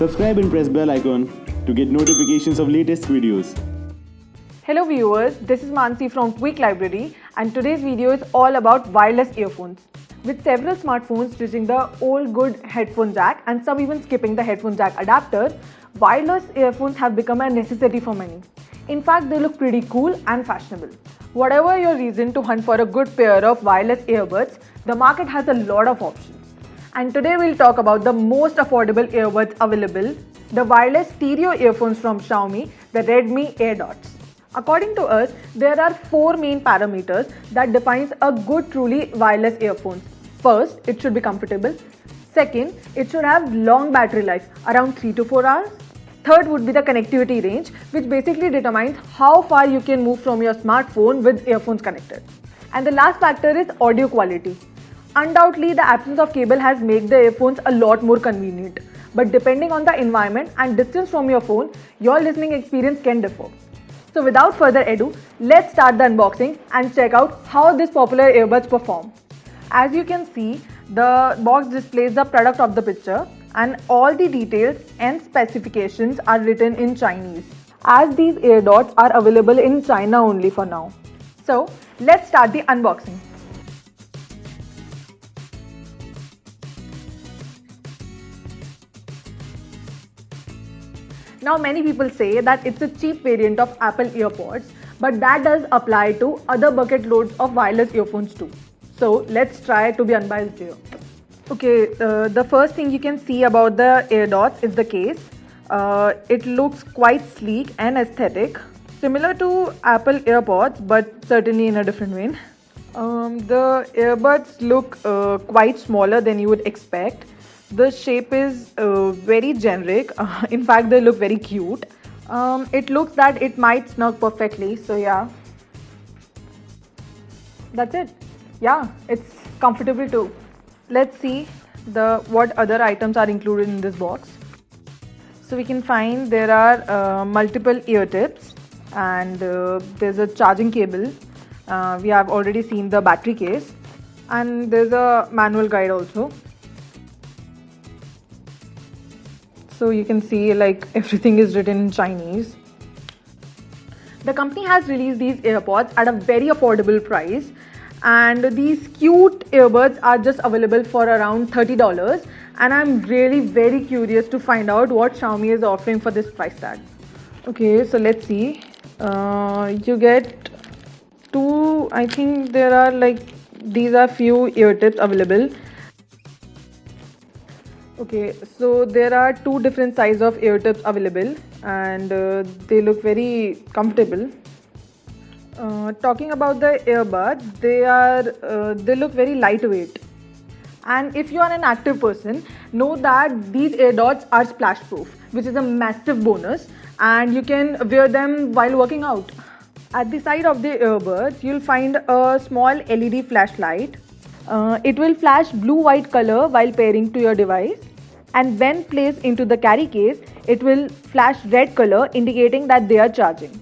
Subscribe and press bell icon to get notifications of latest videos. Hello viewers, this is Mansi from Tweak Library and today's video is all about wireless earphones. With several smartphones using the old good headphone jack and some even skipping the headphone jack adapter, wireless earphones have become a necessity for many. In fact, they look pretty cool and fashionable. Whatever your reason to hunt for a good pair of wireless earbuds, the market has a lot of options. And today we'll talk about the most affordable earbuds available, the wireless stereo earphones from Xiaomi, the Redmi AirDots. According to us, there are 4 main parameters that defines a good truly wireless earphones. First, it should be comfortable. Second, it should have long battery life, around 3 to 4 hours. Third would be the connectivity range, which basically determines how far you can move from your smartphone with earphones connected. And the last factor is audio quality. Undoubtedly, the absence of cable has made the earphones a lot more convenient. But depending on the environment and distance from your phone, your listening experience can differ. So without further ado, let's start the unboxing and check out how this popular earbuds perform. As you can see, the box displays the product of the picture and all the details and specifications are written in Chinese, as these AirDots are available in China only for now. So let's start the unboxing. Now many people say that it's a cheap variant of Apple EarPods, but that does apply to other bucket loads of wireless earphones too. So let's try to be unbiased here. Okay, the first thing you can see about the AirDots is the case. It looks quite sleek and aesthetic, similar to Apple EarPods, but certainly in a different way. The earbuds look quite smaller than you would expect. The shape is very generic. In fact, they look very cute. It looks that it might snug perfectly. So yeah, that's it. Yeah, it's comfortable too. Let's see what other items are included in this box. So we can find there are multiple ear tips and there's a charging cable. We have already seen the battery case and there's a manual guide also. So you can see like everything is written in Chinese. The company has released these AirPods at a very affordable price, and these cute earbuds are just available for around $30, and I'm really very curious to find out what Xiaomi is offering for this price tag. Okay, so let's see. You get two, I think there are these are few ear tips available. Okay, so there are 2 different sizes of ear tips available and they look very comfortable. Talking about the earbuds, they look very lightweight. And if you are an active person, know that these AirDots are splash proof, which is a massive bonus, and you can wear them while working out. At the side of the earbuds, you'll find a small LED flashlight. It will flash blue-white color while pairing to your device. And when placed into the carry case, it will flash red color indicating that they are charging.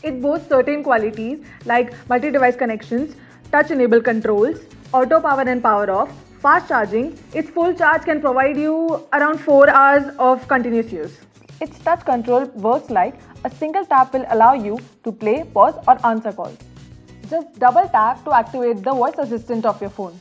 It boasts certain qualities like multi-device connections, touch-enabled controls, auto power and power off, fast charging. Its full charge can provide you around 4 hours of continuous use. Its touch control works like a single tap will allow you to play, pause or answer calls. Just double tap to activate the voice assistant of your phone.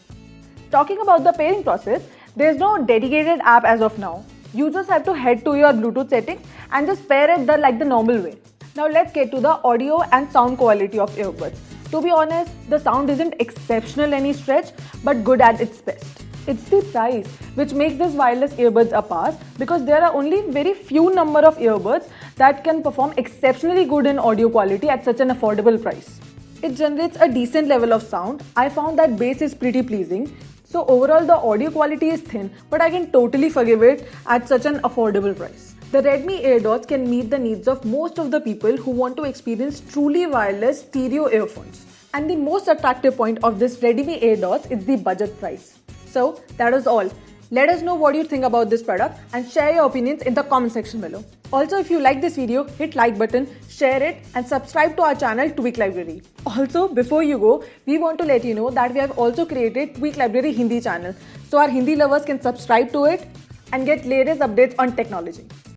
Talking about the pairing process, there's no dedicated app as of now. You just have to head to your Bluetooth settings and just pair it like the normal way. Now let's get to the audio and sound quality of earbuds. To be honest, the sound isn't exceptional any stretch, but good at its best. It's the price which makes these wireless earbuds apart, because there are only very few number of earbuds that can perform exceptionally good in audio quality at such an affordable price. It generates a decent level of sound. I found that bass is pretty pleasing. So overall the audio quality is thin, but I can totally forgive it at such an affordable price. The Redmi AirDots can meet the needs of most of the people who want to experience truly wireless stereo earphones. And the most attractive point of this Redmi AirDots is the budget price. So that is all. Let us know what you think about this product and share your opinions in the comment section below. Also, if you like this video, hit like button, share it and subscribe to our channel Tweak Library. Also, before you go, we want to let you know that we have also created Tweak Library Hindi channel. So our Hindi lovers can subscribe to it. and get latest updates on technology.